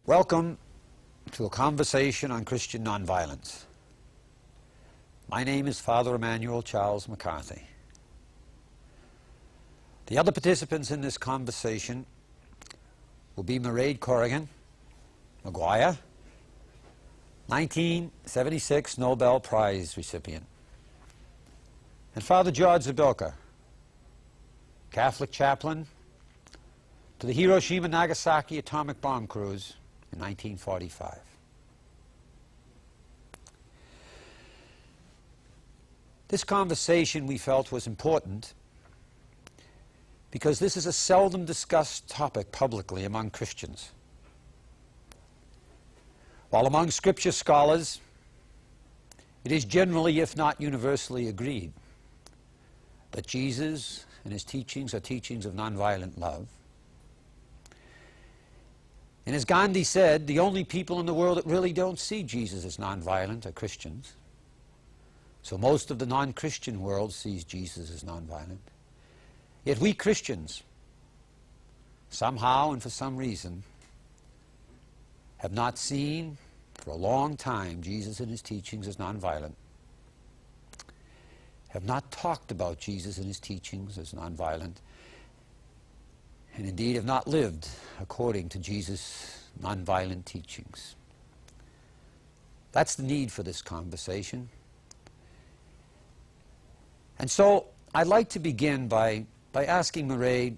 Welcome to a conversation on Christian nonviolence. My name is Father Emmanuel Charles McCarthy. The other participants in this conversation will be Mairead Corrigan Maguire, 1976 Nobel Prize recipient, and Father George Zabelka, Catholic Chaplain to the Hiroshima and Nagasaki Atomic Bomb Crews in 1945. This conversation we felt was important because this is a seldom discussed topic publicly among Christians. While among Scripture scholars, it is generally, if not universally, agreed that Jesus and his teachings are teachings of nonviolent love. And as Gandhi said, the only people in the world that really don't see Jesus as nonviolent are Christians. So most of the non-Christian world sees Jesus as nonviolent. Yet we Christians, somehow and for some reason, have not seen for a long time Jesus and his teachings as nonviolent, have not talked about Jesus and his teachings as nonviolent, and indeed have not lived according to Jesus' nonviolent teachings. That's the need for this conversation. And so I'd like to begin by asking Mairead,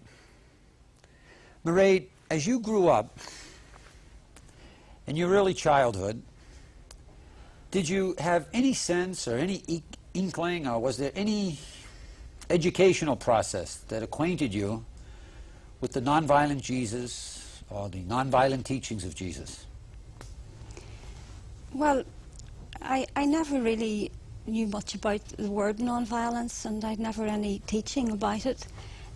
as you grew up in your early childhood, did you have any sense or any inkling, or was there any educational process that acquainted you with the nonviolent Jesus or the nonviolent teachings of Jesus? Well, I never really knew much about the word nonviolence, and I'd never any teaching about it.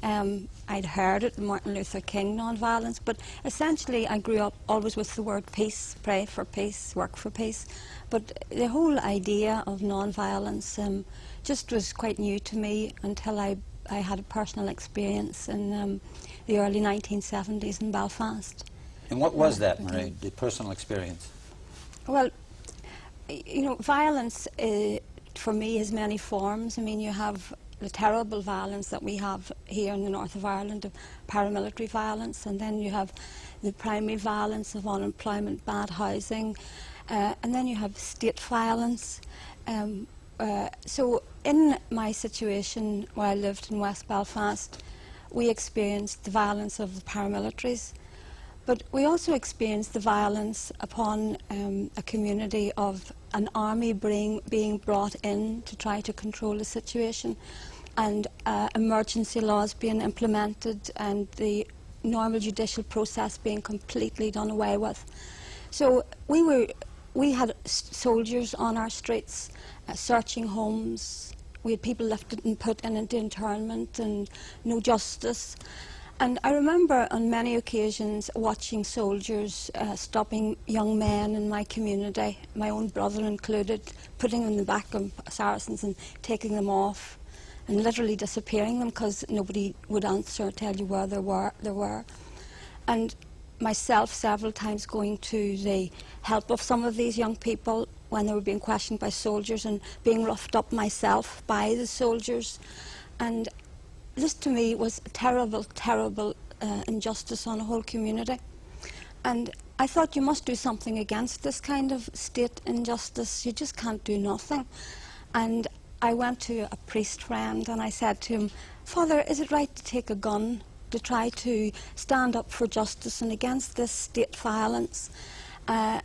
I'd heard it, Martin Luther King nonviolence, but essentially I grew up always with the word peace, pray for peace, work for peace. But the whole idea of nonviolence just was quite new to me until I had a personal experience in the early 1970s in Belfast. And what was that, Mairead, the personal experience? Well, you know, violence for me has many forms. I mean, you have the terrible violence that we have here in the north of Ireland, of paramilitary violence, and then you have the primary violence of unemployment, bad housing, and then you have state violence. So in my situation where I lived in West Belfast, we experienced the violence of the paramilitaries, but we also experienced the violence upon a community of an army being brought in to try to control the situation, and emergency laws being implemented, and the normal judicial process being completely done away with. So we had soldiers on our streets searching homes. We had people lifted and put into internment, and no justice. And I remember on many occasions watching soldiers stopping young men in my community, my own brother included, putting them in the back of Saracens and taking them off and literally disappearing them because nobody would answer or tell you where they were. And myself several times going to the help of some of these young people when they were being questioned by soldiers, and being roughed up myself by the soldiers. And this to me was a terrible, terrible injustice on a whole community. And I thought, you must do something against this kind of state injustice. You just can't do nothing. And I went to a priest friend and I said to him, Father, is it right to take a gun to try to stand up for justice and against this state violence?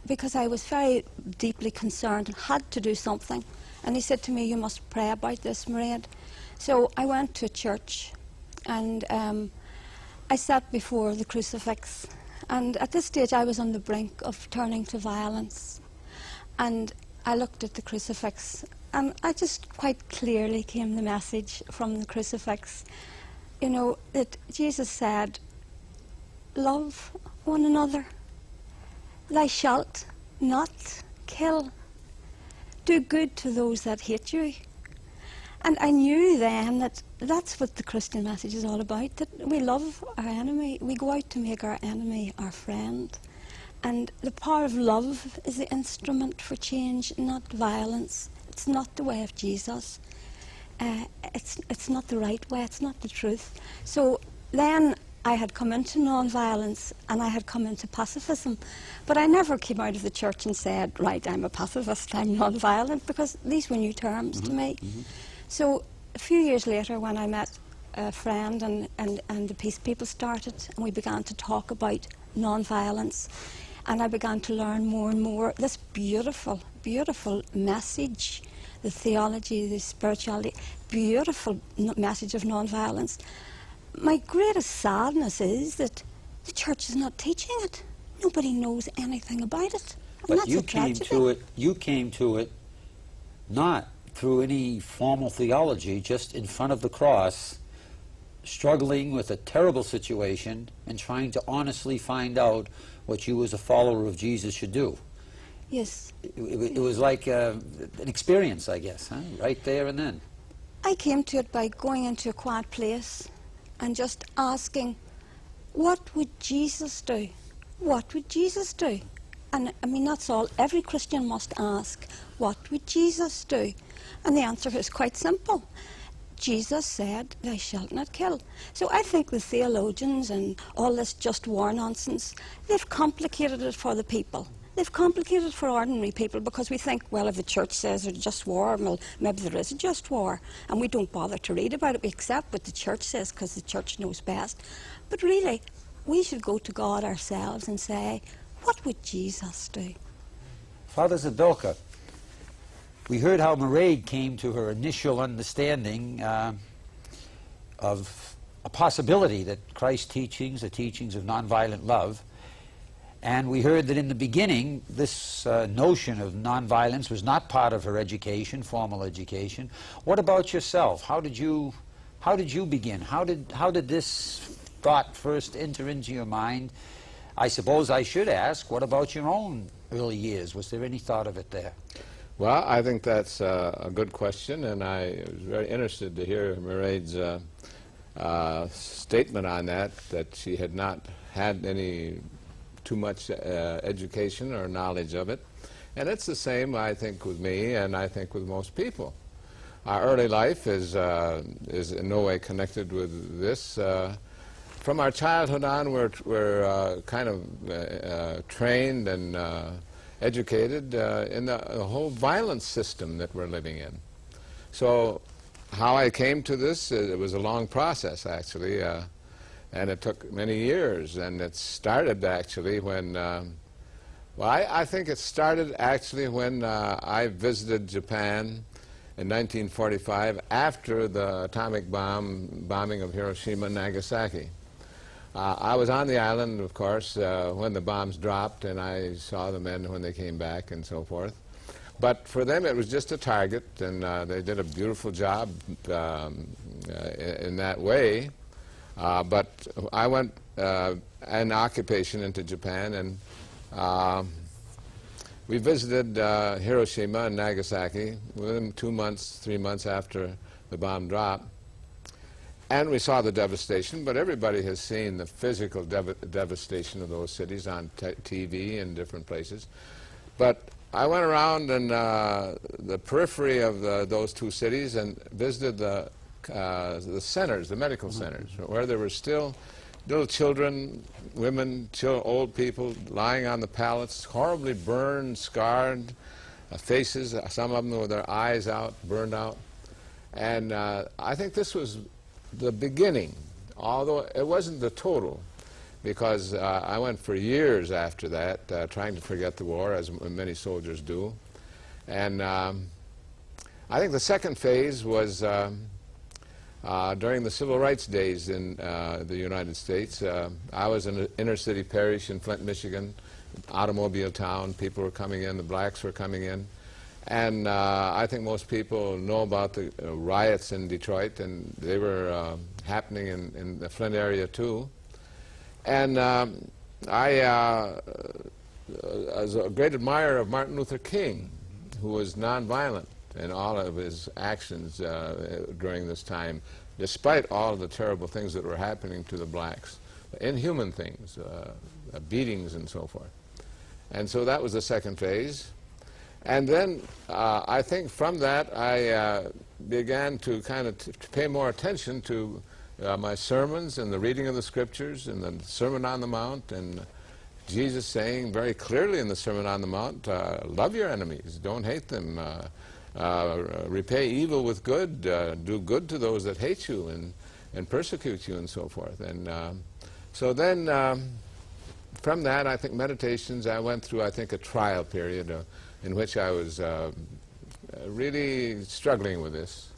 Because I was very deeply concerned and had to do something. And he said to me, you must pray about this, Mairead. So I went to church and I sat before the crucifix. And at this stage I was on the brink of turning to violence. And I looked at the crucifix, and I just quite clearly came the message from the crucifix, you know, that Jesus said, love one another. Thou shalt not kill. Do good to those that hate you. And I knew then that that's what the Christian message is all about, that we love our enemy. We go out to make our enemy our friend. And the power of love is the instrument for change, not violence. It's not the way of Jesus. It's not the right way, it's not the truth. So then I had come into nonviolence and I had come into pacifism, but I never came out of the church and said, right, I'm a pacifist, I'm nonviolent, because these were new terms to me. So a few years later, when I met a friend and the peace people started, and we began to talk about nonviolence, and I began to learn more and more this beautiful, beautiful message, the theology, the spirituality, beautiful message of nonviolence. My greatest sadness is that the church is not teaching it. Nobody knows anything about it. And But that's you a came tragedy. to it. You came to it not through any formal theology, just in front of the cross, struggling with a terrible situation and trying to honestly find out what you as a follower of Jesus should do. Yes. It was like an experience, I guess, huh? Right there and then. I came to it by going into a quiet place and just asking, what would Jesus do? What would Jesus do? And I mean, that's all. Every Christian must ask, what would Jesus do? And the answer is quite simple. Jesus said, thou shalt not kill. So I think the theologians and all this just war nonsense, they've complicated it for the people. They've complicated it for ordinary people because we think, well, if the church says there's just war, well, maybe there is a just war. And we don't bother to read about it. We accept what the church says because the church knows best. But really, we should go to God ourselves and say, what would Jesus do? Father Zabelka, we heard how Mairead came to her initial understanding of a possibility that Christ's teachings, the teachings of nonviolent love, and we heard that in the beginning this notion of nonviolence was not part of her education, formal education. What about yourself? How did you begin? How did this thought first enter into your mind? I suppose I should ask, what about your own early years? Was there any thought of it there? Well, I think that's a good question, and I was very interested to hear Mairead's statement on that she had not had any too much education or knowledge of it. And it's the same, I think, with me, and I think with most people. Our early life is in no way connected with this. From our childhood on, we're kind of trained and educated in the whole violence system that we're living in. So how I came to this, it was a long process, actually, and it took many years. And it started, actually, when, well, I think it started, actually, when I visited Japan in 1945 after the atomic bombing of Hiroshima and Nagasaki. I was on the island, of course, when the bombs dropped, and I saw the men when they came back and so forth. But for them, it was just a target, and they did a beautiful job in that way. But I went an occupation into Japan, and we visited Hiroshima and Nagasaki within 2 months, 3 months after the bomb dropped. And we saw the devastation, but everybody has seen the physical devastation of those cities on TV and different places. But I went around in the periphery of those two cities and visited the centers, the medical centers, where there were still little children, women, old people lying on the pallets, horribly burned, scarred, faces, some of them with their eyes out, burned out. And I think this was the beginning, although it wasn't the total, because I went for years after that trying to forget the war, as many soldiers do. And I think the second phase was during the civil rights days in the United States. I was in an inner city parish in Flint, Michigan, automobile town. People were coming in, the blacks were coming in. And I think most people know about the riots in Detroit, and they were happening in the Flint area too. And I was a great admirer of Martin Luther King, who was nonviolent in all of his actions during this time, despite all of the terrible things that were happening to the blacks, inhuman things, beatings and so forth. And so that was the second phase. And then I think from that I began to kind of to pay more attention to my sermons and the reading of the scriptures and the Sermon on the Mount, and Jesus saying very clearly in the Sermon on the Mount, love your enemies, don't hate them, repay evil with good, do good to those that hate you and persecute you and so forth. And so then from that, I think meditations, I went through, I think, a trial period in which I was really struggling with this,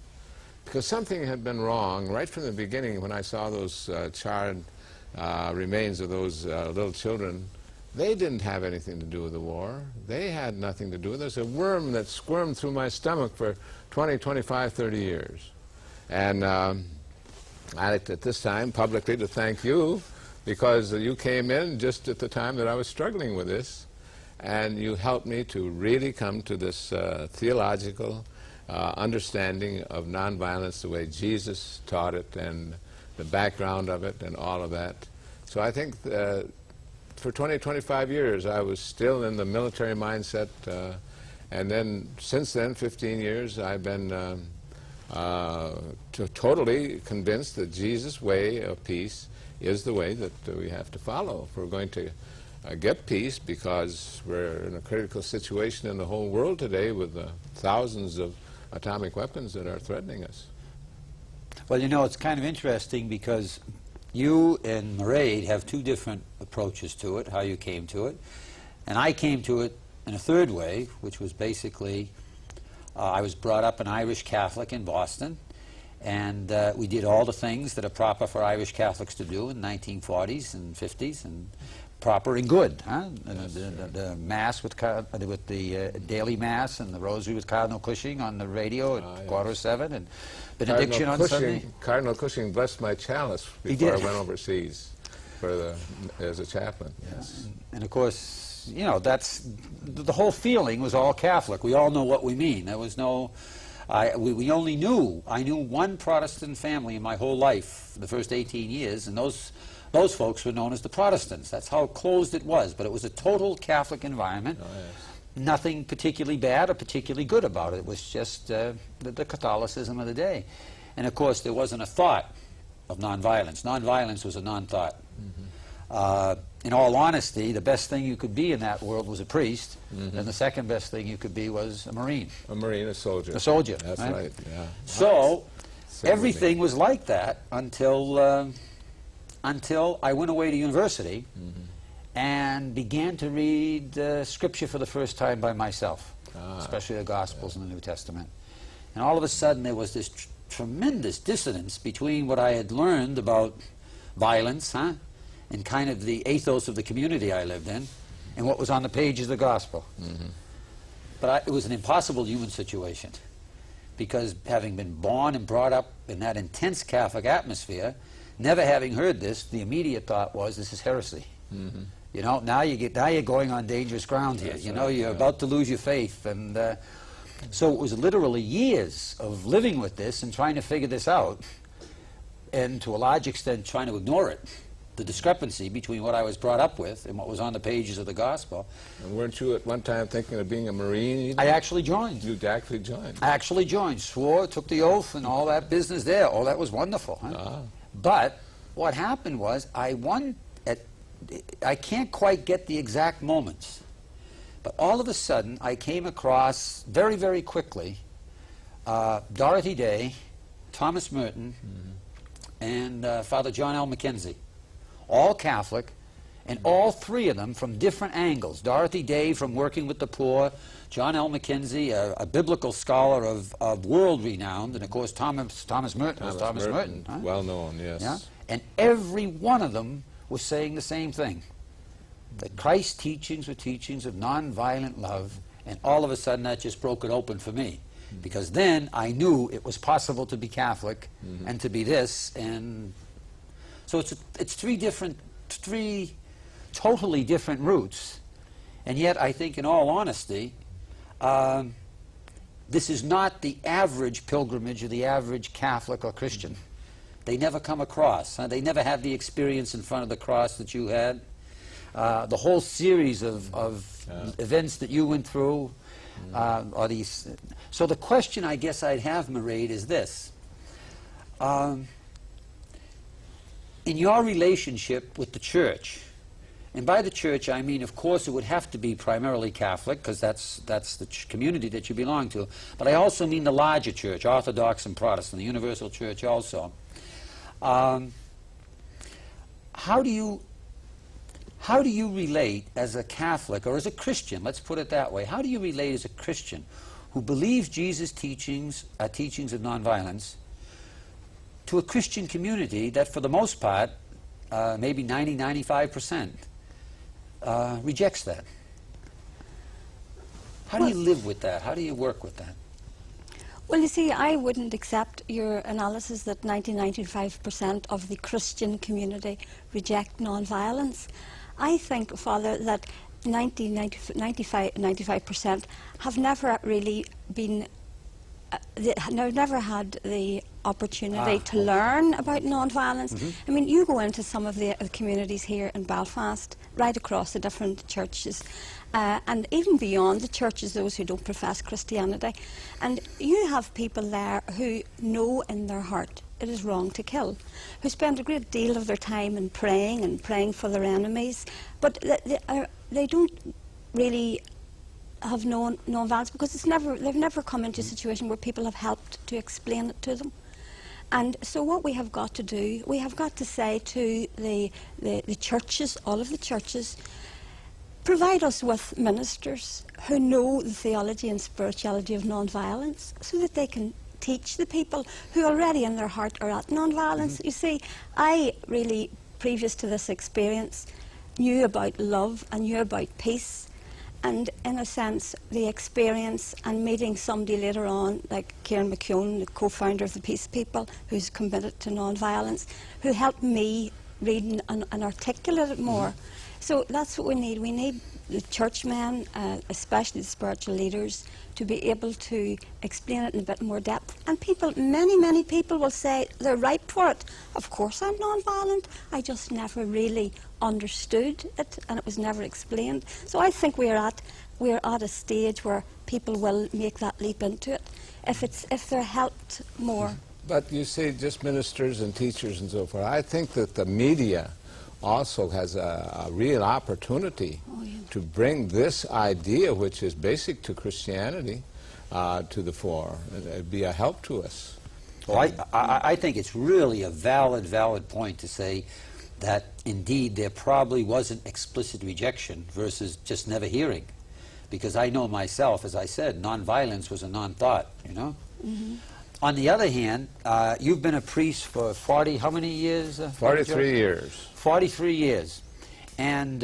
because something had been wrong right from the beginning when I saw those charred remains of those little children. They didn't have anything to do with the war. They had nothing to do with it. There's a worm that squirmed through my stomach for 20, 25, 30 years. And I'd like at this time publicly to thank you, because you came in just at the time that I was struggling with this, and you helped me to really come to this theological understanding of nonviolence the way Jesus taught it, and the background of it and all of that. So I think for 20, 25 years I was still in the military mindset, and then since then, 15 years, I've been totally convinced that Jesus' way of peace is the way that we have to follow if we're going to get peace, because we're in a critical situation in the whole world today with thousands of atomic weapons that are threatening us. Well, you know, it's kind of interesting because you and Mairead have two different approaches to it, how you came to it. And I came to it in a third way, which was basically, I was brought up an Irish Catholic in Boston, and we did all the things that are proper for Irish Catholics to do in the 1940s and 50s, and proper and good, huh? The Mass with the daily Mass and the Rosary with Cardinal Cushing on the radio at 6:45, and benediction on Sunday. Cardinal Cushing blessed my chalice before I went overseas as a chaplain. Yes. And of course, you know, that's the whole feeling was all Catholic. We all know what we mean. There was no. I knew one Protestant family in my whole life, the first 18 years, and those folks were known as the Protestants. That's how closed it was, but it was a total Catholic environment. Oh, yes. Nothing particularly bad or particularly good about it. It was just the Catholicism of the day. And of course, there wasn't a thought of nonviolence. Nonviolence was a non-thought. Mm-hmm. In all honesty, the best thing you could be in that world was a priest, mm-hmm. and the second best thing you could be was a Marine. A Marine, a soldier. A soldier. That's right, yeah. So, everything was like that until I went away to university, mm-hmm. and began to read Scripture for the first time by myself, especially the Gospels and the New Testament. And all of a sudden there was this tremendous dissonance between what I had learned about violence, and kind of the ethos of the community I lived in, and what was on the pages of the Gospel. Mm-hmm. But it was an impossible human situation, because having been born and brought up in that intense Catholic atmosphere, never having heard this, the immediate thought was, this is heresy. Mm-hmm. You know, now you're going on dangerous ground here. You know, you're about to lose your faith. And so it was literally years of living with this and trying to figure this out, and to a large extent trying to ignore it, the discrepancy between what I was brought up with and what was on the pages of the Gospel. And weren't you at one time thinking of being a Marine either? I actually joined. You actually joined? I actually joined, swore, took the oath, and all that business there. Oh, that was wonderful. But what happened was, I can't quite get the exact moments, but all of a sudden I came across very, very quickly Dorothy Day, Thomas Merton, mm-hmm. and Father John L. Mackenzie, all Catholic, and all three of them from different angles. Dorothy Day from working with the poor, John L. Mackenzie, a biblical scholar of world renown, and of course Thomas Merton was Thomas Merton. Well known, yes. Yeah? And every one of them was saying the same thing, that Christ's teachings were teachings of nonviolent love, and all of a sudden that just broke it open for me, because then I knew it was possible to be Catholic, mm-hmm. and to be this, and so it's three totally different routes, and yet I think, in all honesty, this is not the average pilgrimage of the average Catholic or Christian. They never come across. They never have the experience in front of the cross that you had. the whole series of events that you went through are these. So the question I guess I'd have, Mairead, is this. In your relationship with the church, and by the church I mean, of course, it would have to be primarily Catholic, because that's the community that you belong to, but I also mean the larger church, Orthodox and Protestant, the universal church also. How do you relate as a Catholic, or as a Christian, let's put it that way, how do you relate as a Christian who believes Jesus' teachings of nonviolence to a Christian community that for the most part, maybe 90–95%, rejects that? How do you live with that? How do you work with that? Well, you see, I wouldn't accept your analysis that 90–95% of the Christian community reject nonviolence. I think, Father, that 95% have never really been, never had the opportunity to learn about nonviolence. I mean, you go into some of the communities here in Belfast, right across the different churches, and even beyond the churches, those who don't profess Christianity, and you have people there who know in their heart it is wrong to kill, who spend a great deal of their time in praying and praying for their enemies, but they don't really have known nonviolence because they've never come into a situation where people have helped to explain it to them. And so what we have got to do, we have got to say to the churches, all of the churches, provide us with ministers who know the theology and spirituality of nonviolence so that they can teach the people who already in their heart are at nonviolence. You see, I really, previous to this experience, knew about love and knew about peace. And in a sense, the experience and meeting somebody later on, like Kieran McKeown, the co-founder of the Peace People, who's committed to non-violence, who helped me read and articulate it more. So that's what we need. We need the churchmen, especially the spiritual leaders, to be able to explain it in a bit more depth. And people, many people will say they're ripe for it. Of course I'm non-violent. I just never really understood it, and it was never explained. So I think we're at a stage where people will make that leap into it if they're helped more. But you see, just ministers and teachers and so forth, I think that the media also has a real opportunity to bring this idea, which is basic to Christianity, to the fore. It'd be a help to us. Well, I think it's really a valid point to say that indeed there probably wasn't explicit rejection versus just never hearing. Because I know myself, as I said, nonviolence was a non-thought, you know? On the other hand, you've been a priest for 40, how many years? 43 years. 43 years. And,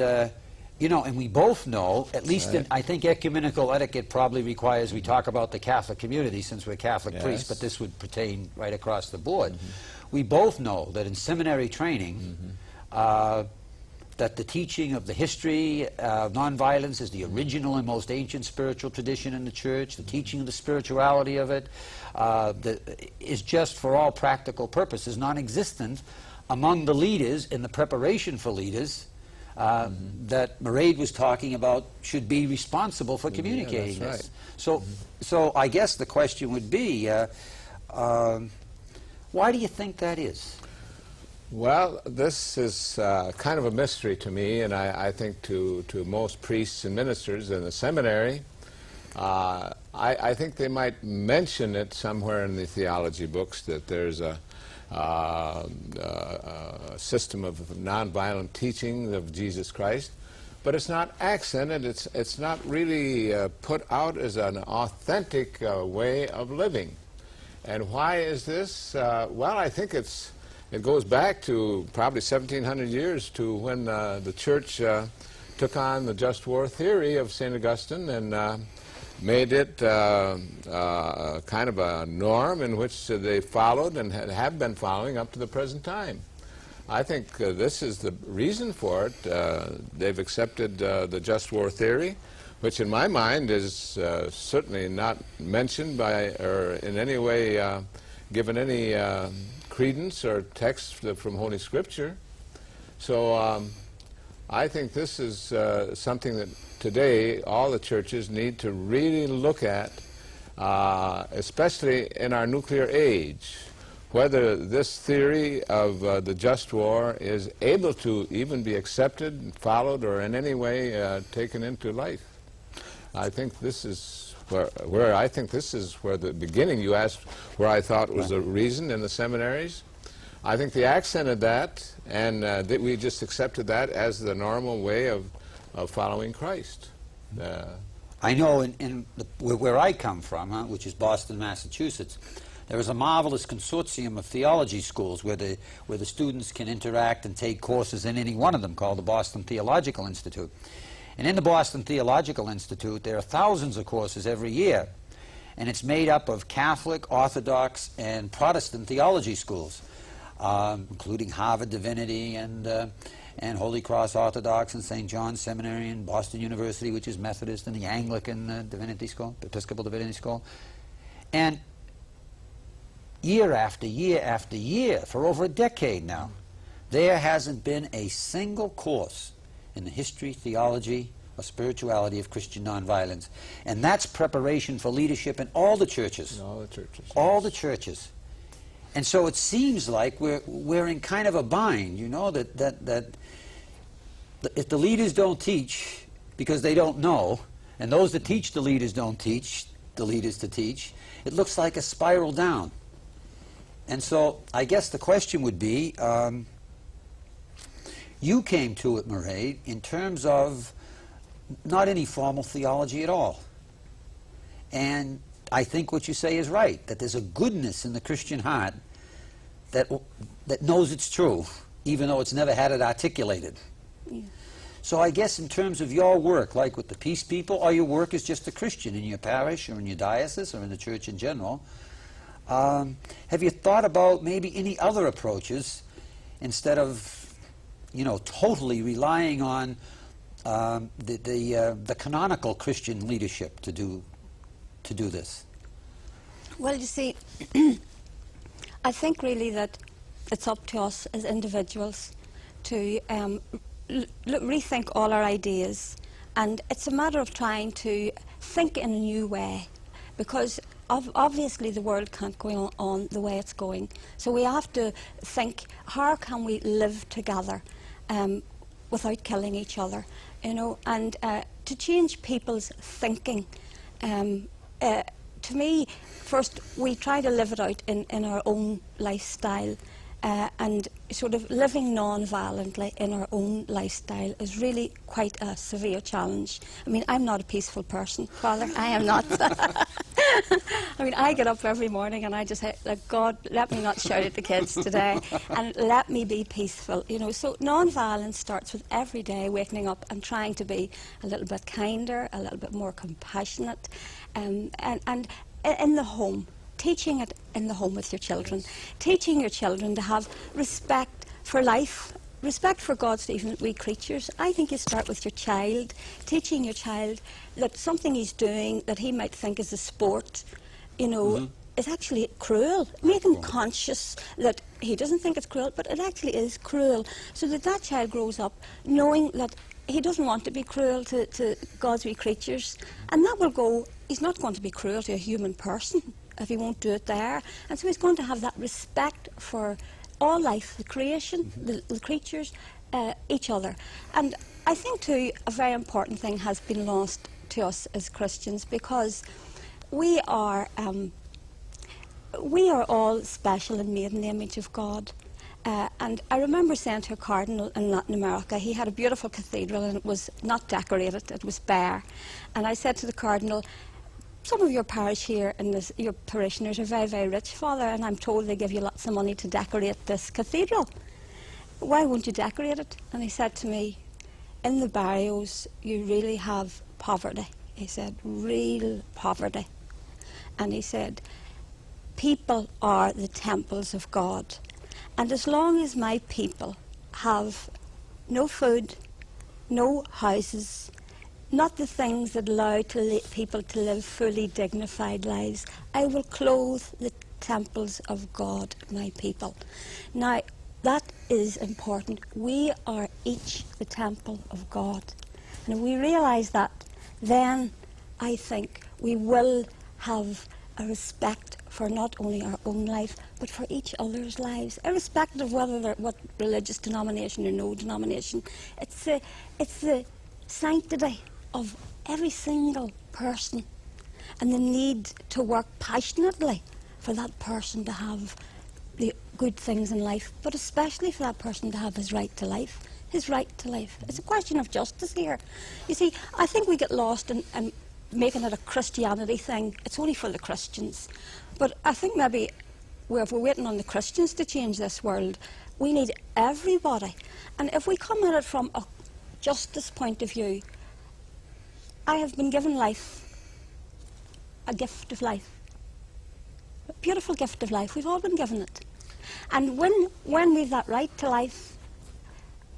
you know, and we both know, at least in, I think ecumenical etiquette probably requires we talk about the Catholic community since we're Catholic priests, but this would pertain right across the board. We both know that in seminary training, that the teaching of the history of nonviolence is the original and most ancient spiritual tradition in the church. The teaching of the spirituality of it is just for all practical purposes non-existent among the leaders in the preparation for leaders that Mairead was talking about should be responsible for communicating this. So I guess the question would be, why do you think that is? Well, this is kind of a mystery to me, and I think to most priests and ministers in the seminary. I think they might mention it somewhere in the theology books that there's a system of nonviolent teaching of Jesus Christ, but it's not accented. It's not really put out as an authentic way of living. And why is this? Well, I think it goes back to probably 1700 years to when the church took on the just war theory of St. Augustine and made it kind of a norm in which they followed and have been following up to the present time. I think this is the reason for it. They've accepted the just war theory, which in my mind is certainly not mentioned by or in any way given any credence or text from Holy Scripture. So I think this is something that today all the churches need to really look at, especially in our nuclear age, whether this theory of the just war is able to even be accepted and followed or in any way taken into life. I think this is where I think this is where the beginning, you asked where I thought was the reason in the seminaries. I think they accented that, and that we just accepted that as the normal way of following Christ. I know where I come from, which is Boston, Massachusetts, there is a marvelous consortium of theology schools where the students can interact and take courses in any one of them, called the Boston Theological Institute. And in the Boston Theological Institute, there are thousands of courses every year, and it's made up of Catholic, Orthodox, and Protestant theology schools, including Harvard Divinity and Holy Cross Orthodox and St. John's Seminary and Boston University, which is Methodist, and the Anglican Divinity School, Episcopal Divinity School. And year after year after year, for over a decade now, there hasn't been a single course in the history, theology, or spirituality of Christian nonviolence. And that's preparation for leadership in all the churches. In all the churches. All the churches. And so it seems like we're in kind of a bind, you know, that if the leaders don't teach because they don't know, and those that teach the leaders don't teach the leaders to teach, it looks like a spiral down. And so I guess the question would be, you came to it, Mairead, in terms of not any formal theology at all. And I think what you say is right, that there's a goodness in the Christian heart that knows it's true, even though it's never had it articulated. Yeah. So I guess in terms of your work, like with the peace people, or your work as just a Christian in your parish or in your diocese or in the church in general, have you thought about maybe any other approaches instead of, you know, totally relying on the canonical Christian leadership to do this? Well, you see, I think really that it's up to us as individuals to rethink all our ideas, and it's a matter of trying to think in a new way, because obviously the world can't go on the way it's going. So we have to think, how can we live together without killing each other, you know, and to change people's thinking. To me, first, we try to live it out in our own lifestyle, and sort of living non-violently in our own lifestyle is really quite a severe challenge. I mean, I'm not a peaceful person, Father. I am not. I mean, I get up every morning and I just say, like, God, let me not shout at the kids today, and let me be peaceful, you know. So non-violence starts with every day waking up and trying to be a little bit kinder, a little bit more compassionate, and in the home, teaching it in the home with your children, teaching your children to have respect for life, respect for God's even wee creatures. I think you start with your child, teaching your child that something he's doing that he might think is a sport, you know, is actually cruel. Make him conscious that he doesn't think it's cruel, but it actually is cruel, so that that child grows up knowing that he doesn't want to be cruel to God's wee creatures, and that will go, he's not going to be cruel to a human person if he won't do it there, and so he's going to have that respect for all life, the creation, the creatures, each other. And I think too, a very important thing has been lost to us as Christians, because we are all special and made in the image of God. And I remember saying to a cardinal in Latin America, he had a beautiful cathedral and it was not decorated, it was bare. And I said to the cardinal, some of your parish here and your parishioners are very, very rich, Father, and I'm told they give you lots of money to decorate this cathedral. Why won't you decorate it? And he said to me, in the barrios you really have poverty. He said, real poverty. And he said, people are the temples of God. And as long as my people have no food, no houses, not the things that allow people to live fully dignified lives, I will clothe the temples of God, my people. Now, that is important. We are each the temple of God. And if we realise that, then I think we will have a respect for not only our own life, but for each other's lives, irrespective of whether they're what religious denomination or no denomination. It's the sanctity of every single person and the need to work passionately for that person to have the good things in life, but especially for that person to have his right to life. His right to life. It's a question of justice here. You see, I think we get lost in making it a Christianity thing. It's only for the Christians. But I think maybe if we're waiting on the Christians to change this world, we need everybody. And if we come at it from a justice point of view, I have been given life, a gift of life, a beautiful gift of life. We've all been given it. And when we've that right to life,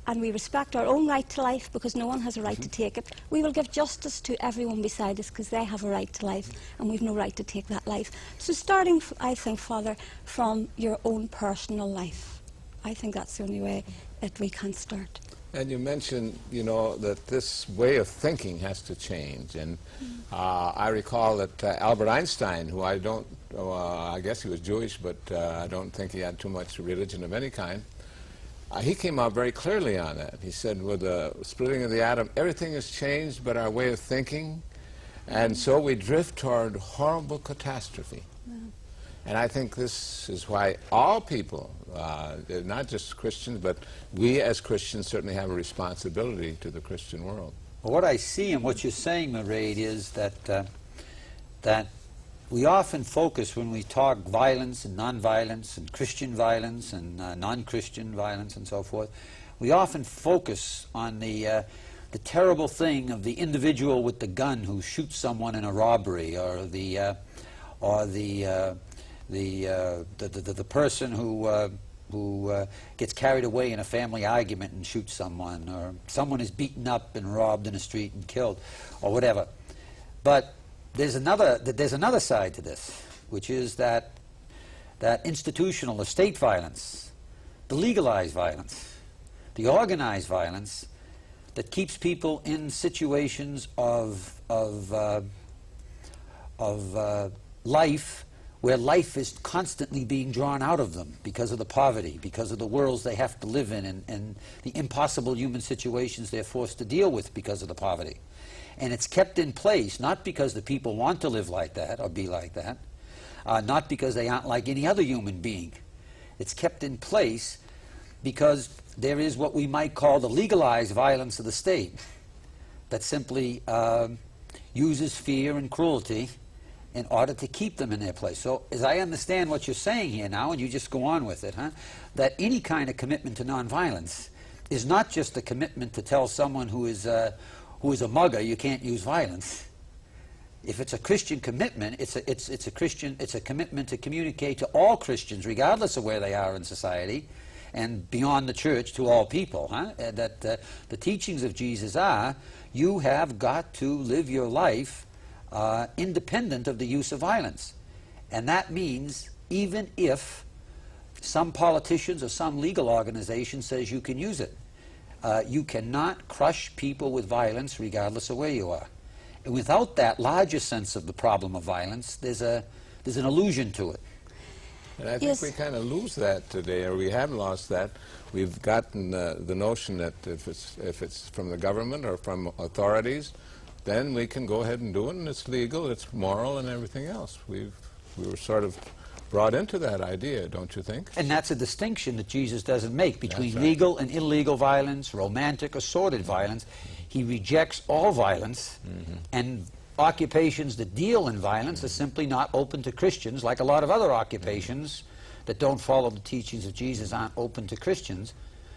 and we respect our own right to life because no one has a right to take it, we will give justice to everyone beside us because they have a right to life and we've no right to take that life. So starting, I think, Father, from your own personal life, I think that's the only way that we can start. And you mentioned, you know, that this way of thinking has to change. And I recall that Albert Einstein, who I guess he was Jewish, but I don't think he had too much religion of any kind, he came out very clearly on that. He said, with the splitting of the atom, everything has changed but our way of thinking, and so we drift toward horrible catastrophe. Yeah. And I think this is why all people, not just Christians, but we as Christians certainly have a responsibility to the Christian world. Well, what I see in what you're saying, Mairead, is that we often focus, when we talk violence and nonviolence and Christian violence and non-Christian violence and so forth, we often focus on the terrible thing of the individual with the gun who shoots someone in a robbery, or the person who gets carried away in a family argument and shoots someone, or someone is beaten up and robbed in a street and killed, or whatever. But there's another side to this, which is that institutional or state violence, the legalized violence, the organized violence that keeps people in situations of life where life is constantly being drawn out of them because of the poverty, because of the worlds they have to live in, and the impossible human situations they're forced to deal with because of the poverty. And it's kept in place not because the people want to live like that or be like that, not because they aren't like any other human being. It's kept in place because there is what we might call the legalized violence of the state that simply uses fear and cruelty in order to keep them in their place. So as I understand what you're saying here now, and you just go on with it, that any kind of commitment to nonviolence is not just a commitment to tell someone who is a mugger you can't use violence. If it's a Christian commitment, it's a commitment to communicate to all Christians, regardless of where they are in society, and beyond the church, to all people. That the teachings of Jesus are, you have got to live your life independent of the use of violence. And that means even if some politicians or some legal organization says you can use it, you cannot crush people with violence regardless of where you are. And without that larger sense of the problem of violence, there's an illusion to it. And I think we kind of lose that today, or we have lost that. We've gotten the notion that if it's from the government or from authorities, then we can go ahead and do it, and it's legal, it's moral, and everything else. We were sort of brought into that idea, don't you think? And that's a distinction that Jesus doesn't make between legal and illegal violence, romantic or sordid violence. He rejects all violence, and occupations that deal in violence are simply not open to Christians, like a lot of other occupations that don't follow the teachings of Jesus aren't open to Christians.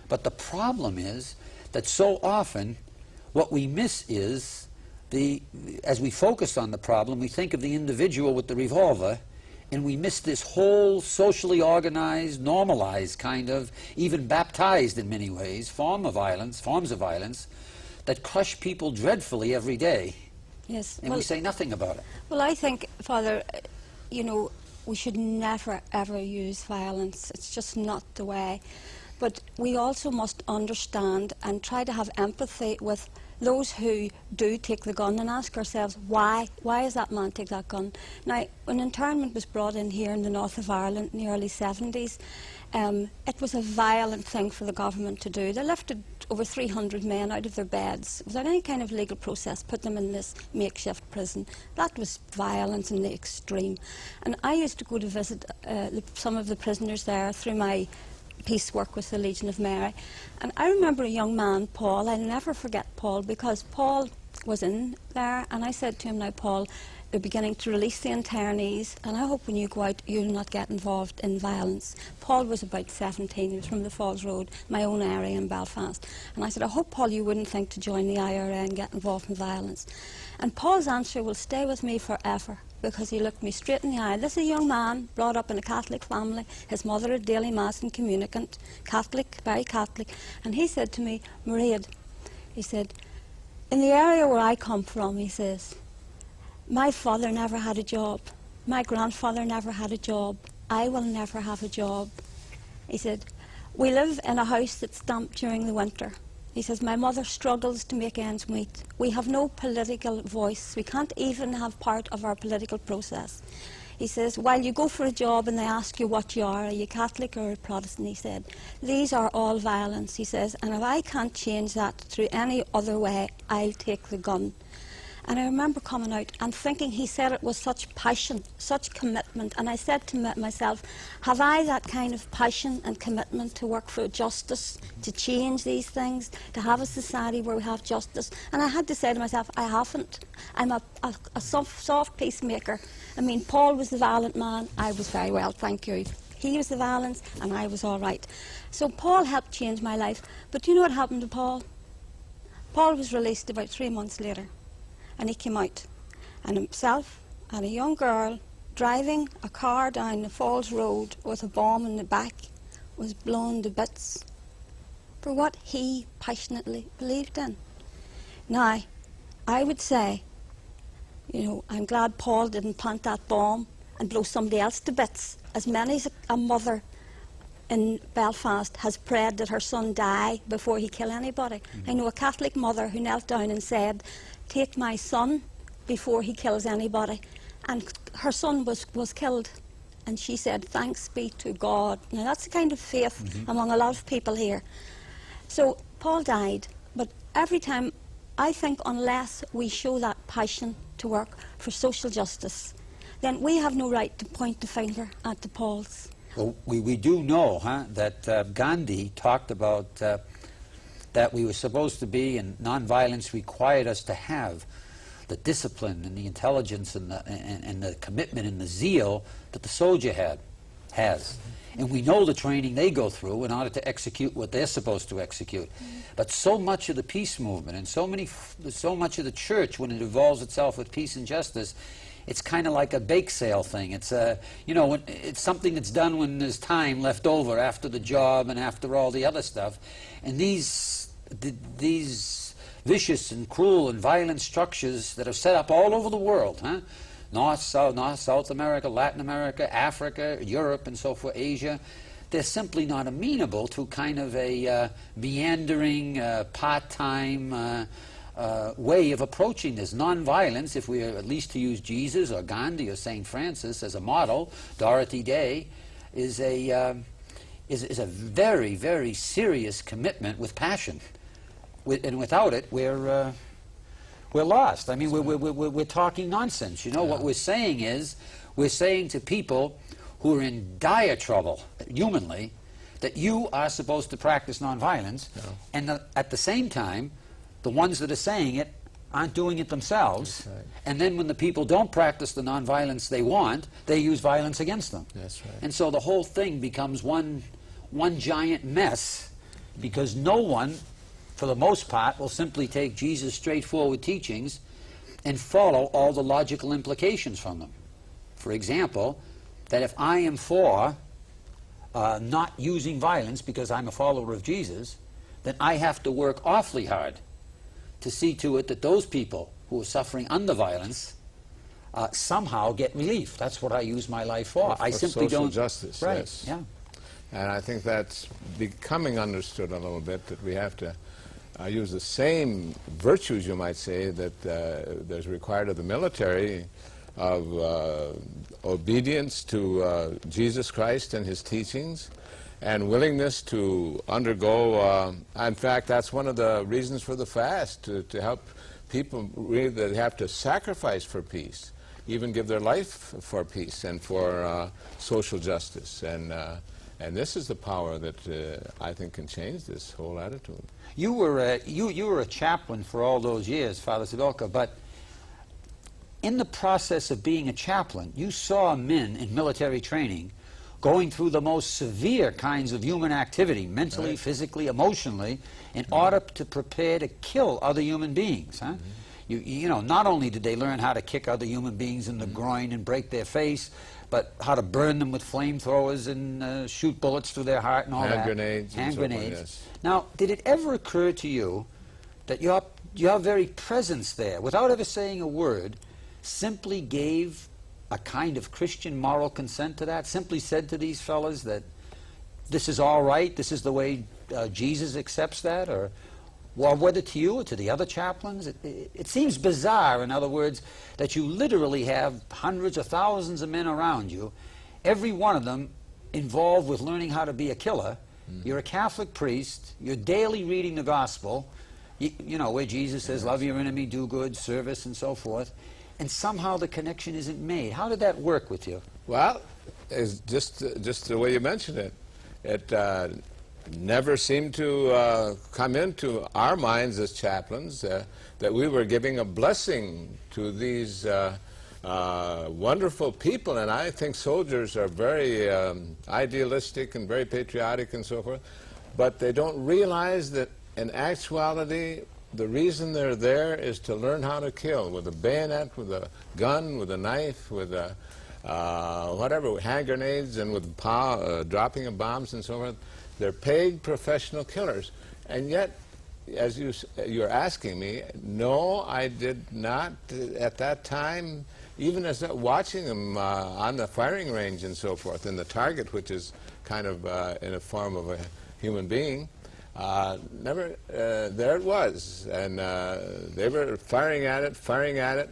But the problem is that so often what we miss is, as we focus on the problem, we think of the individual with the revolver, and we miss this whole socially organized, normalized kind of, even baptized in many ways, forms of violence that crush people dreadfully every day. Yes. And we say nothing about it. Well, I think, Father, we should never, ever use violence. It's just not the way. But we also must understand and try to have empathy with those who do take the gun and ask ourselves, why? Why does that man take that gun? Now, when internment was brought in here in the north of Ireland in the early 70s, it was a violent thing for the government to do. They lifted over 300 men out of their beds without any kind of legal process, put them in this makeshift prison. That was violence in the extreme. And I used to go to visit some of the prisoners there through my peace work with the Legion of Mary. And I remember a young man, Paul. I'll never forget Paul, because Paul was in there, and I said to him, now Paul, they're beginning to release the internees, and I hope when you go out you'll not get involved in violence. Paul was about 17, he was from the Falls Road, my own area in Belfast. And I said, I hope, Paul, you wouldn't think to join the IRA and get involved in violence. And Paul's answer will stay with me forever, because he looked me straight in the eye. This is a young man brought up in a Catholic family, his mother a daily mass and communicant, Catholic, very Catholic, and he said to me, Mairead, he said, in the area where I come from, he says, my father never had a job, my grandfather never had a job, I will never have a job. He said, we live in a house that's damped during the winter. He says, my mother struggles to make ends meet. We have no political voice. We can't even have part of our political process. He says, while you go for a job and they ask you what you are you Catholic or a Protestant, he said, these are all violence, he says, and if I can't change that through any other way, I'll take the gun. And I remember coming out and thinking, he said it with such passion, such commitment, and I said to myself, have I that kind of passion and commitment to work for justice, to change these things, to have a society where we have justice? And I had to say to myself, I haven't. I'm a soft peacemaker. I mean, Paul was the violent man, I was very well, thank you. He was the violence, and I was all right. So Paul helped change my life. But do you know what happened to Paul? Paul was released about 3 months later. And he came out, and himself and a young girl driving a car down the Falls Road with a bomb in the back was blown to bits for what he passionately believed in. Now, I would say, you know, I'm glad Paul didn't plant that bomb and blow somebody else to bits. As many as a mother in Belfast has prayed that her son die before he kill anybody. Mm-hmm. I know a Catholic mother who knelt down and said, take my son before he kills anybody. And her son was killed. And she said, thanks be to God. Now that's the kind of faith among a lot of people here. So Paul died, but every time, I think unless we show that passion to work for social justice, then we have no right to point the finger at the Pauls. Well, we do know that Gandhi talked about that we were supposed to be, and nonviolence required us to have the discipline and the intelligence and the commitment and the zeal that the soldier has. And we know the training they go through in order to execute what they're supposed to execute. But so much of the peace movement and so much of the church, when it involves itself with peace and justice, it's kind of like a bake sale thing. It's you know, it's something that's done when there's time left over after the job and after all the other stuff. And these vicious and cruel and violent structures that are set up all over the world, North, South America, Latin America, Africa, Europe, and so forth, Asia, they're simply not amenable to kind of a meandering, part-time way of approaching this. Nonviolence, if we are at least to use Jesus or Gandhi or St. Francis as a model, Dorothy Day, is a very, very serious commitment with passion. And without it, we're lost. I mean, we're talking nonsense. You know, what we're saying is, we're saying to people who are in dire trouble, humanly, that you are supposed to practice nonviolence, and at the same time, the ones that are saying it aren't doing it themselves. Right. And then when the people don't practice the nonviolence they want, they use violence against them. That's right. And so the whole thing becomes one giant mess, because no one, for the most part, will simply take Jesus' straightforward teachings and follow all the logical implications from them. For example, that if I am for not using violence because I'm a follower of Jesus, then I have to work awfully hard to see to it that those people who are suffering under violence somehow get relief. That's what I use my life for. I simply social don't. Justice, right? Yes. Yeah. And I think that's becoming understood a little bit, that we have to use the same virtues, you might say, that there's required of the military, of obedience to Jesus Christ and his teachings, and willingness to undergo, in fact, that's one of the reasons for the fast, to help people really that have to sacrifice for peace, even give their life for peace and for social justice. And this is the power that I think can change this whole attitude. You were a chaplain for all those years, Father Zabelka, but in the process of being a chaplain, you saw men in military training going through the most severe kinds of human activity, mentally, right, physically, emotionally, in order to prepare to kill other human beings. Huh? You know, not only did they learn how to kick other human beings in the groin and break their face, but how to burn them with flamethrowers and shoot bullets through their heart and all that. Hand grenades. Hand and grenades. So forth, yes. Now, did it ever occur to you that your very presence there, without ever saying a word, simply gave a kind of Christian moral consent to that? Simply said to these fellas that this is all right, this is the way Jesus accepts that? Or whether to you or to the other chaplains? It seems bizarre, in other words, that you literally have hundreds or thousands of men around you, every one of them involved with learning how to be a killer. You're a Catholic priest, you're daily reading the gospel, you know, where Jesus says, love your enemy, do good, service, and so forth, and somehow the connection isn't made. How did that work with you? Well, it's just the way you mentioned it. It never seemed to come into our minds as chaplains that we were giving a blessing to these wonderful people. And I think soldiers are very idealistic and very patriotic and so forth, but they don't realize that in actuality the reason they're there is to learn how to kill with a bayonet, with a gun, with a knife, with a whatever, with hand grenades, and with dropping of bombs and so forth. They're paid professional killers. And yet, as you're asking me, no, I did not at that time, even as watching them on the firing range and so forth, and the target, which is kind of in a form of a human being, never, there it was. And they were firing at it.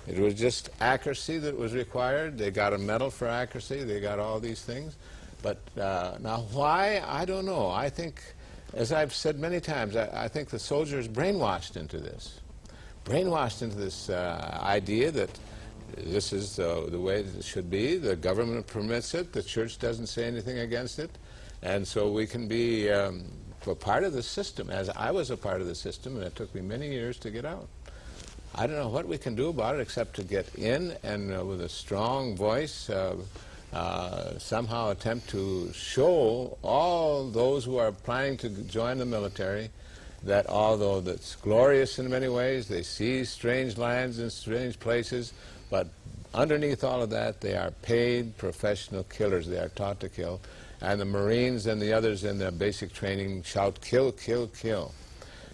It was just accuracy that was required. They got a medal for accuracy. They got all these things. But now why, I don't know. I think, as I've said many times, I think the soldiers brainwashed into this. Brainwashed into this idea that this is the way it should be. The government permits it. The church doesn't say anything against it. And so we can be a part of the system, as I was a part of the system, and it took me many years to get out. I don't know what we can do about it except to get in and with a strong voice somehow attempt to show all those who are planning to join the military that although that's glorious in many ways, they see strange lands and strange places, but underneath all of that they are paid professional killers. They are taught to kill. And the Marines and the others in their basic training shout, kill, kill, kill.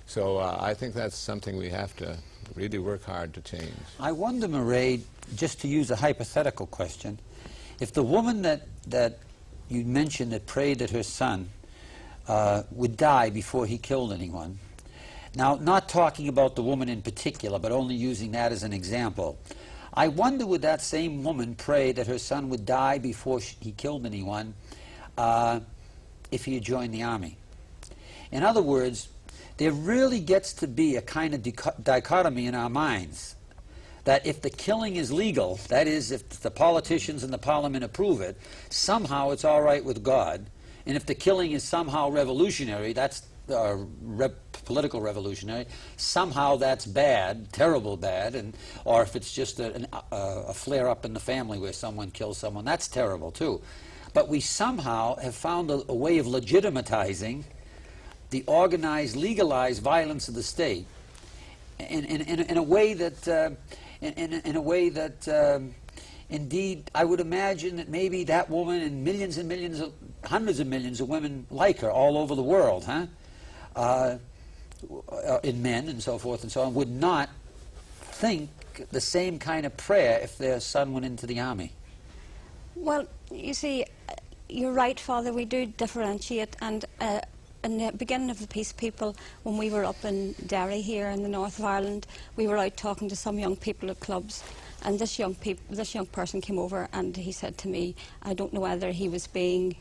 So I think that's something we have to really work hard to change. I wonder, Mairead, just to use a hypothetical question, if the woman that you mentioned that prayed that her son would die before he killed anyone, now not talking about the woman in particular, but only using that as an example, I wonder would that same woman pray that her son would die before he killed anyone if he had joined the army? In other words, there really gets to be a kind of dichotomy in our minds that if the killing is legal, that is, if the politicians and the parliament approve it, somehow it's all right with God. And if the killing is somehow revolutionary, that's political revolutionary, somehow that's bad, terrible bad, and or if it's just a flare-up in the family where someone kills someone, that's terrible too. But we somehow have found a way of legitimatizing the organized, legalized violence of the state in a way that, indeed, I would imagine that maybe that woman and millions and millions, hundreds of millions of women like her all over the world, in men and so forth and so on, would not think the same kind of prayer if their son went into the army. Well, you see, you're right, Father, we do differentiate, and in the beginning of the Peace People, when we were up in Derry here in the north of Ireland, we were out talking to some young people at clubs, and this young person came over and he said to me, I don't know whether he was being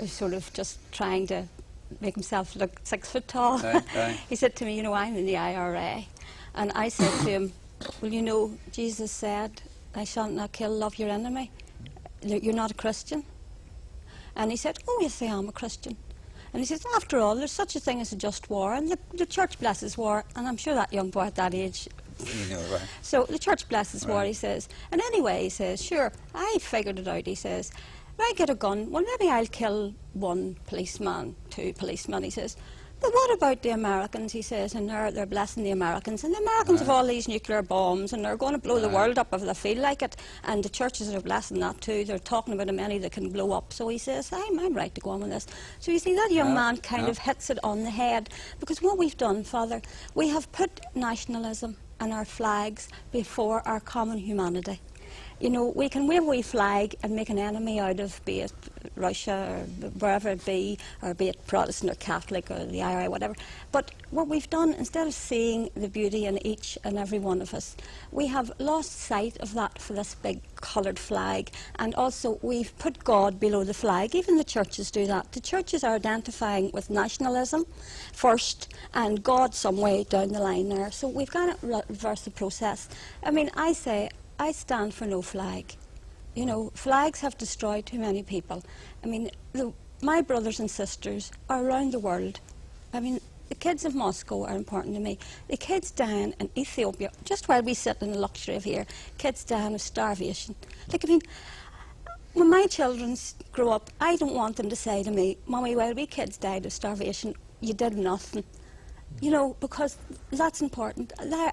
sort of just trying to make himself look 6 foot tall. Right. He said to me, you know, I'm in the IRA. And I said to him, well, you know, Jesus said, thou shalt not kill, love your enemy. You're not a Christian. And he said, oh yes, I am a Christian. And he says, after all, there's such a thing as a just war, and the church blesses war, and I'm sure that young boy at that age, You know, right. so the church blesses war, Right. he says. And anyway, he says, sure, I figured it out, he says. If I get a gun, well, maybe I'll kill 1 policeman, 2 policemen, he says. But what about the Americans, he says, and they're blessing the Americans. And the Americans have all these nuclear bombs, and they're going to blow the world up if they feel like it. And the churches are blessing that too. They're talking about how many that can blow up. So he says, I'm right to go on with this. So you see, that young man kind of hits it on the head. Because what we've done, Father, we have put nationalism and our flags before our common humanity. You know, we can wave a wee flag and make an enemy out of, be it Russia or wherever it be, or be it Protestant or Catholic or the IRA, whatever. But what we've done, instead of seeing the beauty in each and every one of us, we have lost sight of that for this big coloured flag. And also we've put God below the flag. Even the churches do that. The churches are identifying with nationalism first and God some way down the line there. So we've got to reverse the process. I mean, I say, I stand for no flag. You know, flags have destroyed too many people. I mean, my brothers and sisters are around the world. I mean, the kids of Moscow are important to me. The kids dying in Ethiopia, just while we sit in the luxury of here, kids dying of starvation. Like, I mean, when my children grow up, I don't want them to say to me, Mummy, while we kids died of starvation, you did nothing. You know, because that's important.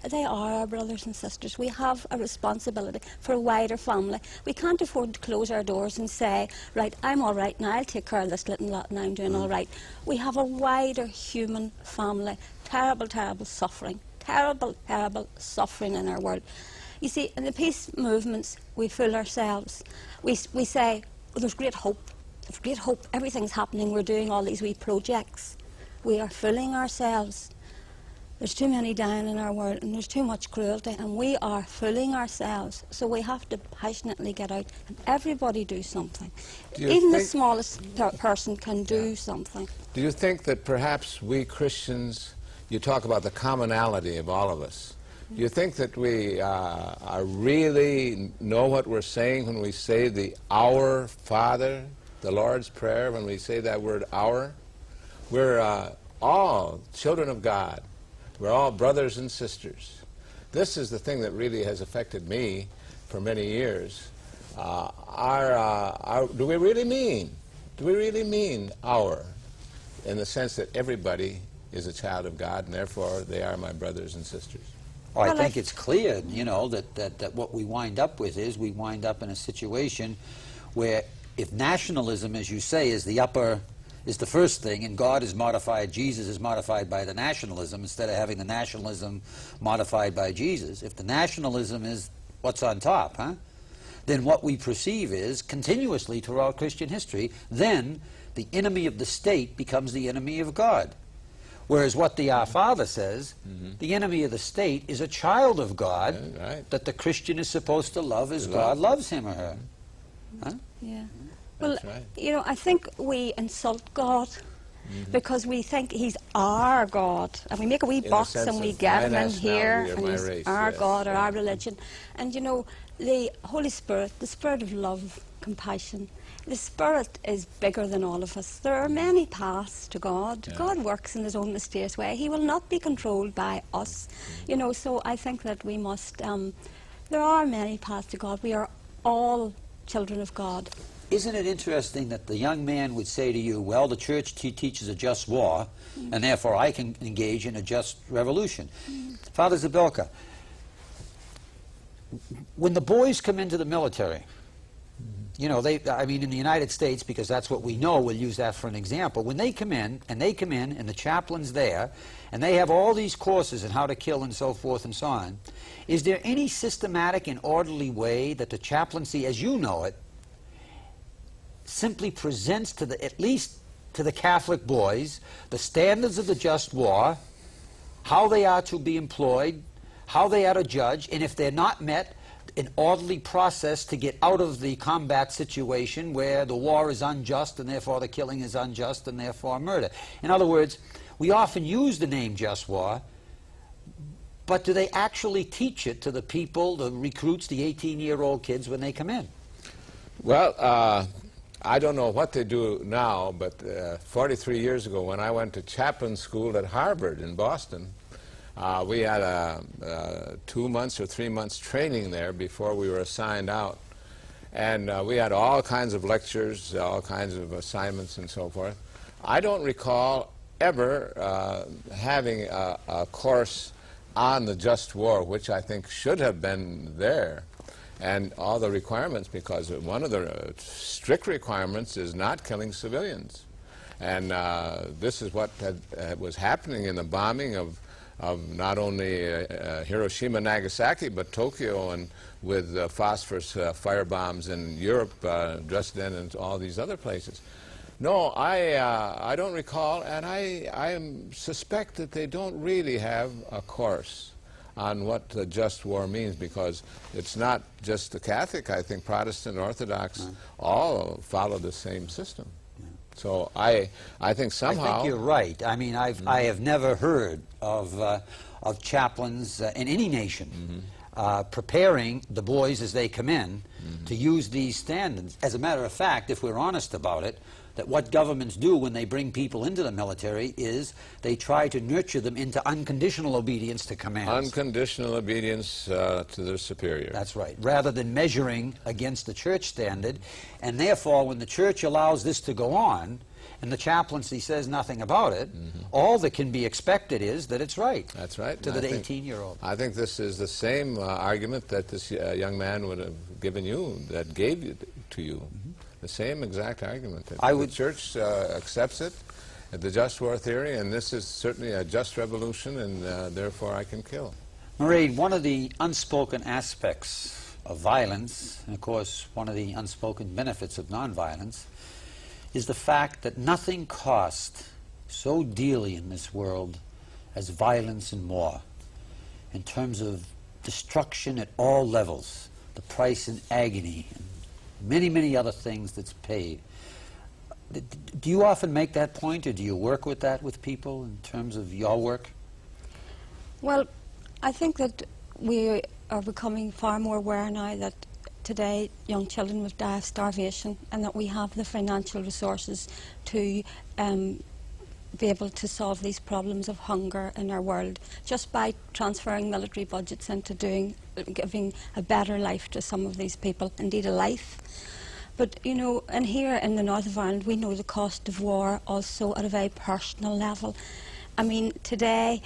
They are our brothers and sisters. We have a responsibility for a wider family. We can't afford to close our doors and say, right, I'm all right now, I'll take care of this little lot and I'm doing all right. We have a wider human family. Terrible, terrible suffering. Terrible, terrible suffering in our world. You see, in the peace movements, we fool ourselves. We say, oh, there's great hope. There's great hope. Everything's happening. We're doing all these wee projects. We are fooling ourselves. There's too many dying in our world, and there's too much cruelty, and we are fooling ourselves. So we have to passionately get out and everybody do something. Even the smallest person can do something. Do you think that perhaps we Christians, you talk about the commonality of all of us, do you think that we are really know what we're saying when we say the Our Father, the Lord's Prayer, when we say that word our? We're all children of God. We're all brothers and sisters. This is the thing that really has affected me for many years. Do we really mean our, in the sense that everybody is a child of God and therefore they are my brothers and sisters? Well, I think it's clear, you know, that what we wind up with is we wind up in a situation where if nationalism, as you say, is the first thing, and God is modified, Jesus is modified by the nationalism, instead of having the nationalism modified by Jesus. If the nationalism is what's on top, then what we perceive is, continuously throughout Christian history, then the enemy of the state becomes the enemy of God. Whereas what the Our Father says, the enemy of the state is a child of God, that the Christian is supposed to love as God loves him or her. Yeah. Well, you know, I think we insult God because we think he's our God. And we make a wee box and we get him in here, and he's our God or our religion. And, you know, the Holy Spirit, the Spirit of love, compassion, the Spirit is bigger than all of us. There are many paths to God. God works in his own mysterious way. He will not be controlled by us. You know, so I think that we must, there are many paths to God. We are all children of God. Isn't it interesting that the young man would say to you, well, the church teaches a just war, and therefore I can engage in a just revolution. Father Zabelka, when the boys come into the military, you know, I mean, in the United States, because that's what we know, we'll use that for an example. When they come in, and the chaplain's there, and they have all these courses on how to kill and so forth and so on, is there any systematic and orderly way that the chaplaincy, as you know it, simply presents to the, at least to the Catholic boys, the standards of the just war, how they are to be employed, how they are to judge, and if they're not met, an orderly process to get out of the combat situation where the war is unjust and therefore the killing is unjust and therefore murder. In other words, we often use the name just war, but do they actually teach it to the people, the recruits, the 18-year-old kids when they come in? Well, I don't know what they do now, but 43 years ago when I went to Chaplin School at Harvard in Boston, we had a 2 months or 3 months training there before we were assigned out. And we had all kinds of lectures, all kinds of assignments and so forth. I don't recall ever having a course on the just war, which I think should have been there, and all the requirements, because one of the strict requirements is not killing civilians. And this is what was happening in the bombing of not only Hiroshima and Nagasaki, but Tokyo, and with phosphorus firebombs in Europe, Dresden, and all these other places. No, I don't recall, and I suspect that they don't really have a course on what the just war means, because it's not just the Catholic. I think Protestant, Orthodox, all follow the same system. So I think somehow... I think you're right. I mean, I have never heard of chaplains in any nation preparing the boys as they come in to use these standards. As a matter of fact, if we're honest about it, that what governments do when they bring people into the military is they try to nurture them into unconditional obedience to commands. Unconditional obedience to their superior. That's right, rather than measuring against the church standard. And therefore, when the church allows this to go on, and the chaplaincy says nothing about it, all that can be expected is that it's right. That's right. To the 18-year-old. I think this is the same argument that this young man would have given you, that gave it to you. The same exact argument. The church accepts it, the just war theory, and this is certainly a just revolution, and therefore I can kill. Mairead, one of the unspoken aspects of violence, and of course one of the unspoken benefits of nonviolence, is the fact that nothing costs so dearly in this world as violence and war, in terms of destruction at all levels, the price in agony, and many, many other things that's paid. Do you often make that point, or do you work with that with people in terms of your work? Well, I think that we are becoming far more aware now that today young children will die of starvation, and that we have the financial resources to be able to solve these problems of hunger in our world just by transferring military budgets into giving a better life to some of these people, indeed a life. But you know, and here in the north of Ireland we know the cost of war also at a very personal level. I mean, today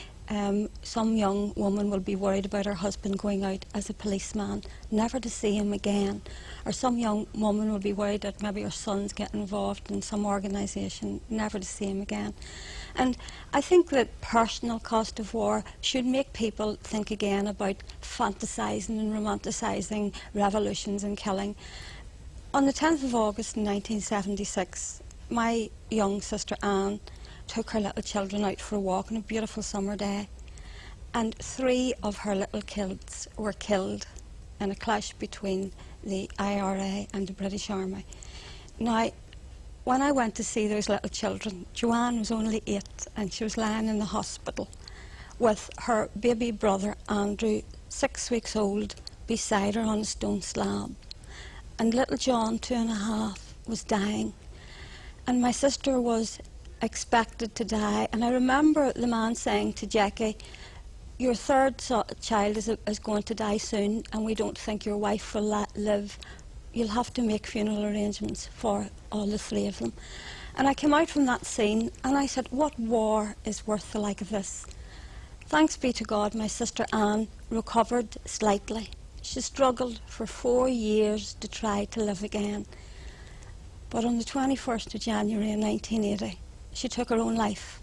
some young woman will be worried about her husband going out as a policeman, never to see him again. Or some young woman will be worried that maybe her son's getting involved in some organisation, never to see him again. And I think that personal cost of war should make people think again about fantasising and romanticising revolutions and killing. On the 10th of August in 1976, my young sister Anne took her little children out for a walk on a beautiful summer day, and 3 of her little kids were killed in a clash between the IRA and the British Army. Now, when I went to see those little children, Joanne was only 8 and she was lying in the hospital with her baby brother Andrew, 6 weeks old, beside her on a stone slab. And little John, 2.5, was dying. And my sister was expected to die, and I remember the man saying to Jackie, your 3rd child is going to die soon, and we don't think your wife will live. You'll have to make funeral arrangements for all the 3 of them. And I came out from that scene and I said, what war is worth the like of this? Thanks be to God, my sister Anne recovered slightly. She struggled for 4 years to try to live again. But on the 21st of January in 1980, she took her own life,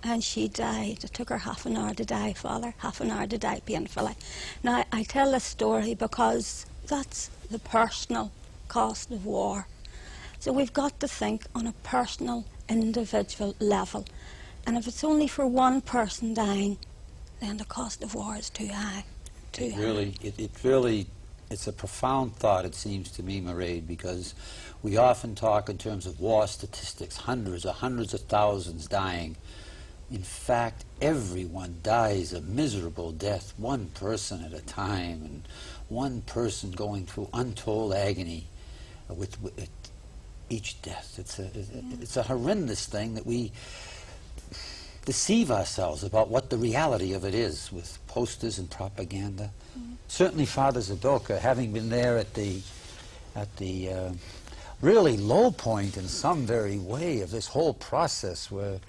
and she died. It took her half an hour to die, Father, half an hour to die painfully. Now, I tell this story because that's the personal cost of war. So we've got to think on a personal, individual level. And if it's only for one person dying, then the cost of war is too high. It's a profound thought, it seems to me, Mairead, because we often talk in terms of war statistics, hundreds of thousands dying. In fact, everyone dies a miserable death, one person at a time, and one person going through untold agony with each death. It's a horrendous thing that we deceive ourselves about what the reality of it is with posters and propaganda. Certainly Father Zabelka, having been there at the really low point in some very way of this whole process where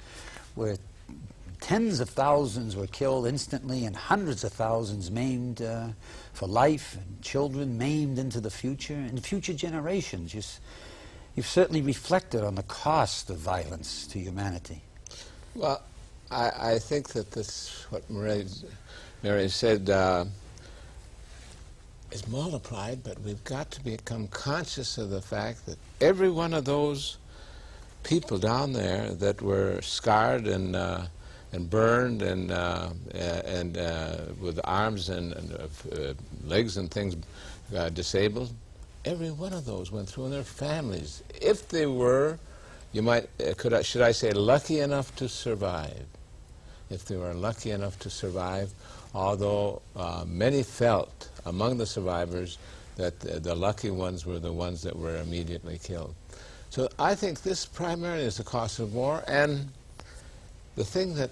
tens of thousands were killed instantly and hundreds of thousands maimed for life, and children maimed into the future and future generations. You've certainly reflected on the cost of violence to humanity. Well, I think that this, what Mairead said, is multiplied, but we've got to become conscious of the fact that every one of those people down there that were scarred and burned and with arms and legs and things disabled, every one of those went through in their families. If they were, should I say, lucky enough to survive. If they were lucky enough to survive, although many felt among the survivors that the lucky ones were the ones that were immediately killed. So I think this primarily is the cost of war, and the thing that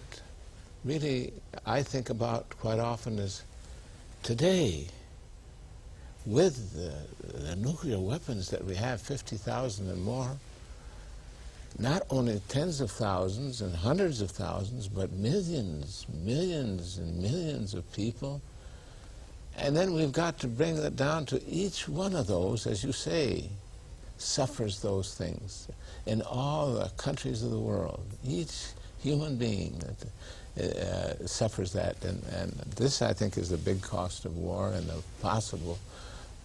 really I think about quite often is today, with the nuclear weapons that we have, 50,000 and more, not only tens of thousands and hundreds of thousands, but millions and millions of people. And then we've got to bring that down to each one of those, as you say, suffers those things in all the countries of the world. Each human being that suffers that, and this, I think, is the big cost of war and the possible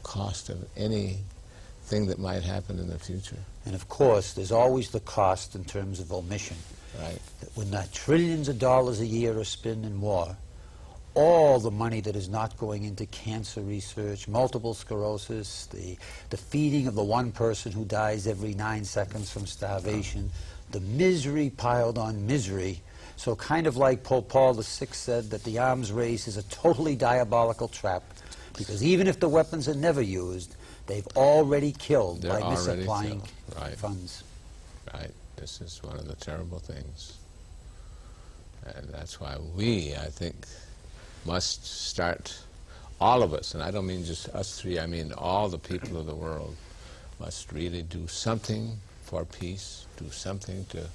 cost of anything that might happen in the future. And of course, there's always the cost in terms of omission. Right. That when the trillions of dollars a year are spent in war, all the money that is not going into cancer research, multiple sclerosis, the feeding of the one person who dies every 9 seconds from starvation, the misery piled on misery. So kind of like Pope Paul VI said, that the arms race is a totally diabolical trap, because even if the weapons are never used, they've already killed by misapplying funds. Right. This is one of the terrible things. And that's why we, I think, must start, all of us, and I don't mean just us three, I mean all the people of the world, must really do something for peace, do something to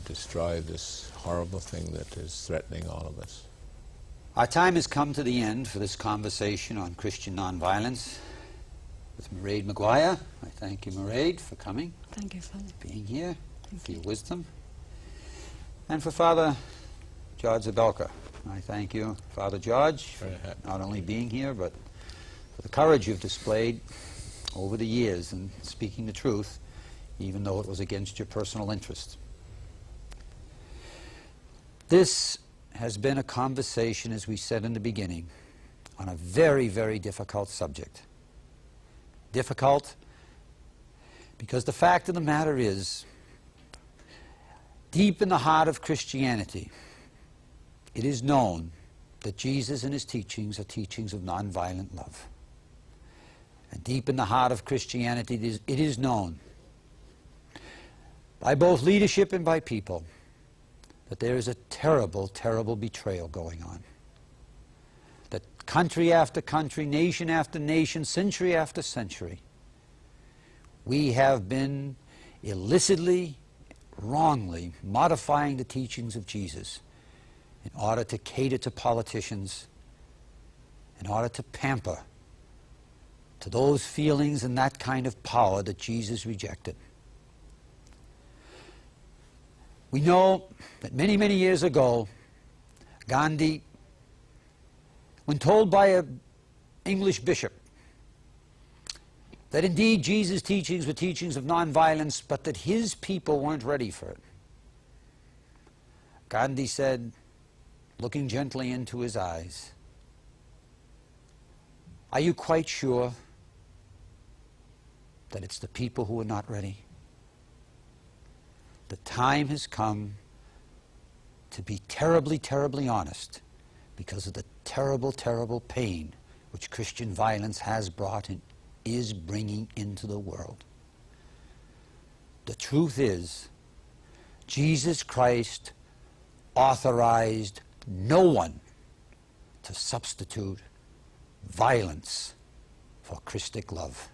destroy this horrible thing that is threatening all of us. Our time has come to the end for this conversation on Christian nonviolence with Mairead Maguire. I thank you, Mairead, for coming. Thank you, Father. Being here, for your wisdom. And for Father George Zabelka. I thank you, Father George, for not only being here, but for the courage you've displayed over the years in speaking the truth, even though it was against your personal interest. This has been a conversation, as we said in the beginning, on a very, very difficult subject. Difficult because the fact of the matter is, deep in the heart of Christianity, it is known that Jesus and his teachings are teachings of nonviolent love. And deep in the heart of Christianity, it is known by both leadership and by people that there is a terrible, terrible betrayal going on. That country after country, nation after nation, century after century, we have been illicitly, wrongly modifying the teachings of Jesus in order to cater to politicians, in order to pamper to those feelings and that kind of power that Jesus rejected. We know that many, many years ago, Gandhi, when told by an English bishop that indeed Jesus' teachings were teachings of nonviolence, but that his people weren't ready for it. Gandhi said, looking gently into his eyes, "Are you quite sure that it's the people who are not ready? The time has come to be terribly, terribly honest because of the terrible, terrible pain which Christian violence has brought and is bringing into the world. The truth is, Jesus Christ authorized no one to substitute violence for Christic love."